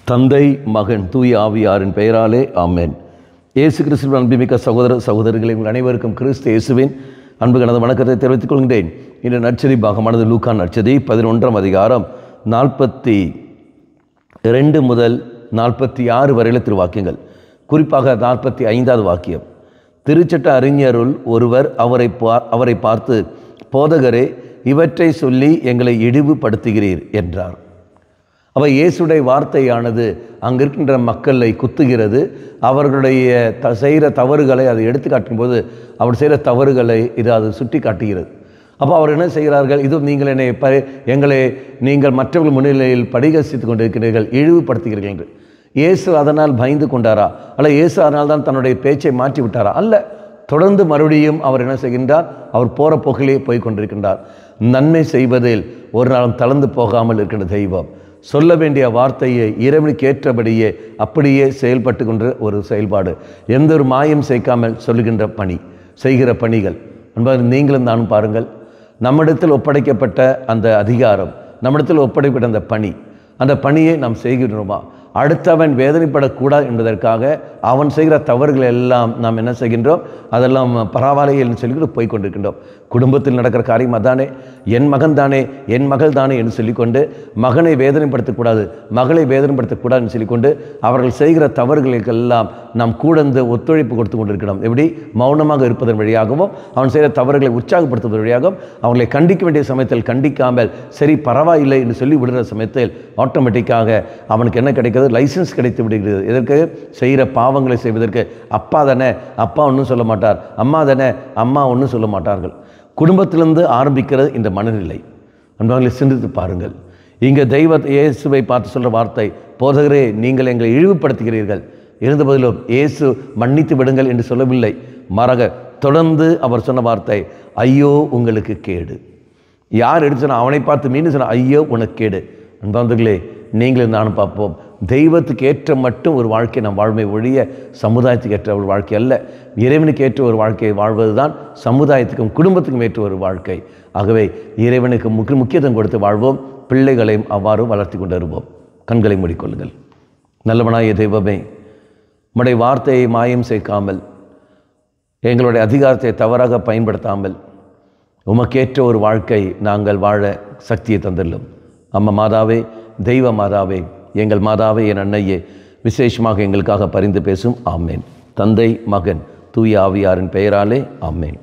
தந்தை, மகன், தூய ஆவியாரின் பெயராலே ஆமென். இயேசு கிறிஸ்துவின் அன்புமிக்க சகோதர சகோதரிகளை உங்கள் அனைவருக்கும் கிறிஸ்து இயேசுவின் அன்பு கலந்த வணக்கத்தை தெரிவித்துக் கொள்கிறேன். இன்று நற்செய்தி பாகமானது லூக்கா நற்செய்தி 11ஆம் அதிகாரம் 42 முதல் 46 வரையில திருவாக்கியங்கள். குறிப்பாக 45வது வாக்கியம். திருச்சட்ட அறிஞருள் ஒருவர் அவரை பார்த்து, போதகரே, இவற்றை சொல்லி எங்களை இழிவுபடுத்துகிறீர் என்றார். அப்போ இயேசுடைய வார்த்தையானது அங்கே இருக்கின்ற மக்களை குத்துகிறது. அவர்களுடைய செய்கிற தவறுகளை அதை எடுத்து காட்டும்போது அவர் செய்கிற தவறுகளை அது சுட்டி காட்டுகிறது. அப்போ அவர் என்ன செய்கிறார்கள்? இது நீங்கள் எங்களை நீங்கள் மற்றவர்கள் முன்னிலையில் பரிகசித்து கொண்டிருக்கிறீர்கள், இழிவுபடுத்துகிறீர்கள் என்று. இயேசு அதனால் பயந்து கொண்டாரா? அல்ல இயேசு அதனால் தான் தன்னுடைய பேச்சை மாற்றி விட்டாரா? அல்ல. தொடர்ந்து மறுபடியும் அவர் என்ன செய்கின்றார்? அவர் போகிற போக்கிலே போய் கொண்டிருக்கின்றார். நன்மை செய்வதில் ஒரு நாளும் தளர்ந்து போகாமல் இருக்கின்ற தெய்வம் சொல்ல வேண்டிய வார்த்தையை இறைவனுக்கு ஏற்றபடியே அப்படியே செயல்பட்டு கொண்ட ஒரு செயல்பாடு. எந்த ஒரு மாயம் சேர்க்காமல் சொல்லுகின்ற பணி, செய்கிற பணிகள். அன்பாக நீங்களும் நானும் பாருங்கள், நம்மிடத்தில் ஒப்படைக்கப்பட்ட அந்த அதிகாரம், நம்மிடத்தில் ஒப்படைக்கப்பட்ட அந்த பணி, அந்த பணியை நாம் செய்கின்றோமா? அடுத்தவன் வேதனைப்படக்கூடாது என்பதற்காக அவன் செய்கிற தவறுகள் எல்லாம் நாம் என்ன செய்கின்றோம்? அதெல்லாம் பரவாயில்லை சொல்லிக்கிட்டு போய் கொண்டிருக்கின்றோம். குடும்பத்தில் நடக்கிற காரியம் அதானே, என் மகன் தானே, என் மகள் தானே என்று சொல்லிக்கொண்டு மகனை வேதனைப்படுத்தக்கூடாது, மகளை வேதனைப்படுத்தக்கூடாதுன்னு சொல்லிக்கொண்டு அவர்கள் செய்கிற தவறுகளுக்கெல்லாம் நாம் கூடந்து ஒத்துழைப்பு கொடுத்து கொண்டிருக்கிறோம். எப்படி? மௌனமாக இருப்பதன் வழியாகவும் அவன் செய்கிற தவறுகளை உற்சாகப்படுத்துவதன் வழியாகவும் அவங்களை கண்டிக்க வேண்டிய சமயத்தில் கண்டிக்காமல் சரி பரவாயில்லை என்று சொல்லி விடுகிற சமயத்தில் ஆட்டோமேட்டிக்காக அவனுக்கு என்ன கிடைக்கிறது? லைசன்ஸ் கிடைத்து விடுகிறது. இதற்கு செய்கிற பாவங்களை செய்வதற்கு. அப்பா தானே, அப்பா ஒன்றும் சொல்ல மாட்டார், அம்மா தானே, அம்மா ஒன்றும் சொல்ல மாட்டார்கள். குடும்பத்திலிருந்து ஆரம்பிக்கிறது இந்த மனநிலை. அன்பர்களை சிந்தித்து பாருங்கள். இங்கே இயேசுவை பார்த்து சொல்கிற வார்த்தை, போதகரே, நீங்கள் எங்களை இழிவுபடுத்துகிறீர்கள். இருந்தபோதிலும் இயேசு மன்னித்து விடுங்கள் என்று சொல்லவில்லை. மாறாக தொடர்ந்து அவர் சொன்ன வார்த்தை, ஐயோ உங்களுக்கு கேடு. யார் எடுத்து சொன்னால் அவனை பார்த்து மீண்டும் சொன்ன, ஐயோ உனக்கு கேடு. அன்பார்ந்தவர்களே, நீங்களும் நானும் பார்ப்போம். தெய்வத்துக்கு ஏற்ற மட்டும் ஒரு வாழ்க்கை நாம் வாழ்மை ஒழிய சமுதாயத்துக்கு ஏற்ற ஒரு வாழ்க்கை அல்ல. இறைவனுக்கு ஏற்ற ஒரு வாழ்க்கையை வாழ்வது தான் சமுதாயத்துக்கும் குடும்பத்துக்கும் ஏற்ற ஒரு வாழ்க்கை. ஆகவே இறைவனுக்கு முக்கியத்துவம் கொடுத்து வாழ்வோம். பிள்ளைகளையும் அவ்வாறு வளர்த்தி கொண்டு வருவோம். கண்களை மூடிக்கொள்ளுங்கள். நல்லவனாய தெய்வமே, உம்முடைய வார்த்தையை மாயம் சேர்க்காமல், எங்களுடைய அதிகாரத்தை தவறாக பயன்படுத்தாமல் உமக்கேற்ற ஒரு வாழ்க்கை நாங்கள் வாழ சக்தியை தந்துள்ளோம். அம்மா மாதாவே, தெய்வ மாதாவே, எங்கள் மாதாவே, என் அன்னையே, விசேஷமாக எங்களுக்காக பரிந்து பேசும். ஆமேன். தந்தை, மகன், தூய ஆவியாரின் பெயராலே ஆமேன்.